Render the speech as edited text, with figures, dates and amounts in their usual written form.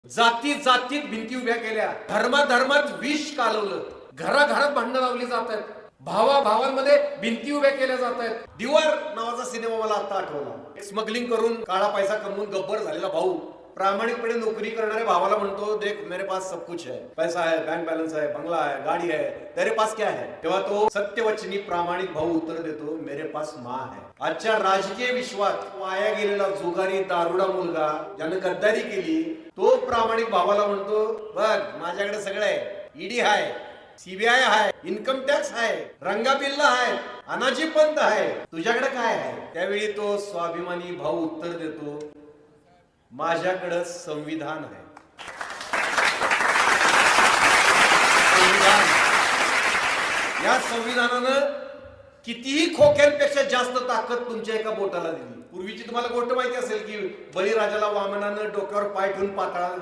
जाती जातीत भिंती उभ्या केल्या, धर्मात विष कालवलं, घराघरात भांडणं लावली जात आहेत, भावांमध्ये भिंती उभ्या केल्या जात आहेत. दिवार नावाचा सिनेमा मला आता आठवला. स्मगलिंग करून काळा पैसा कमवून गब्बर झालेला भाऊ प्रामाणिकपणे नोकरी करणाऱ्या भावाला म्हणतो, देख मेरे पास सब कुछ है, पैसा है, बैंक बैलेंस है, बंगला है, गाडी है, तेरे पास क्या है? तेव्हा तो सत्यवचनी प्रामाणिक भाऊ उत्तर देतो, मेरे पास माँ है. आजच्या राजकीय विश्वात वाया गेलेला जुगारी दारुडा मुलगा ज्यानं गद्दारी केली, तो प्रामाणिक भावाला म्हणतो, बघ माझ्याकडे सगळं आहे, ईडी आहे, सीबीआय आहे, इन्कम टॅक्स आहे, रंगा बिल्ला आहे, अनाजी पंत आहे, तुझ्याकडे काय आहे? त्यावेळी तो स्वाभिमानी भाऊ उत्तर देतो, माझ्याकडे संविधान आहे. संविधान, या संविधानानं कितीही खोक्यांपेक्षा जास्त ताकद तुमच्या एका बोटाला दिली. पूर्वीची तुम्हाला गोष्ट माहिती असेल की बळीराजाला वामनानं डोक्यावर पाय ठेवून पाताळात